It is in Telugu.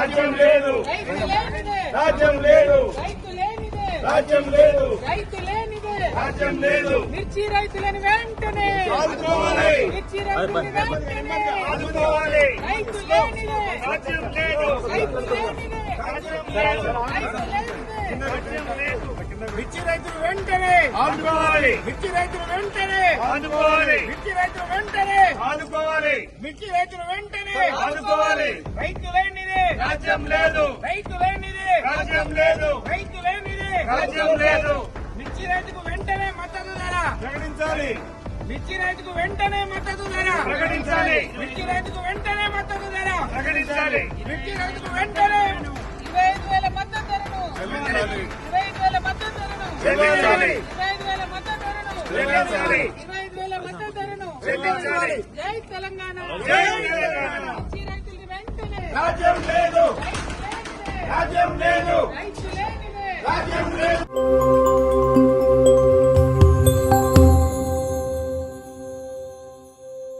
రాజ్యం లేదు, రైతు లేనిదే, రాజ్యం లేదు, రైతు లేనిదే, రాజ్యం లేదు, రైతు లేనిదే. రాజ్యం లేదు. మిర్చి రైతులను వెంటనే ఆదుకోవాలి, మిర్చి రైతులను వెంటనే ఆదుకోవాలి. రైతు లేనిదే, రాజ్యం లేదు, రైతు లేనిదే, రాజ్యం లేదు, రైతు లేనిదే. రాజ్యం లేదు. మిర్చి రైతులు వెంటనే ఆదుకోవాలి, మిర్చి రైతులు వెంటనే ఆదుకోవాలి, మిర్చి రైతులు వెంటనే ఆదుకోవాలి, మిర్చి రైతులు వెంటనే ఆదుకోవాలి. రైతు లేనిదే, రాజ్యం లేదు, రైతు లేనిదే, రాజ్యం లేదు, రైతు లేనిదే. రాజ్యం లేదు. మిర్చి రైతుకు వెంటనే మద్దతు ధర, ప్రకటించాలి, మిర్చి రైతుకు వెంటనే మద్దతు ధర, ప్రకటించాలి, మిర్చి రైతుకు వెంటనే మద్దతు ధర, ప్రకటించాలి. మిర్చి రైతుకు వెంటనే 25,000 మద్దతు ధరను, 25,000 మద్దతు ధరను, చెల్లించాలి, 25,000 మద్దతు ధరను, చెల్లించాలి, 25,000 మద్దతు ధరను. చెల్లించాలి. జై తెలంగాణ, జై తెలంగాణ. మిర్చి రైతులు వెంటనే రాజ్యం లేదు, రైతు లేనిదే, రాజ్యం లేదు, రైతు లేనిదే, రాజ్యం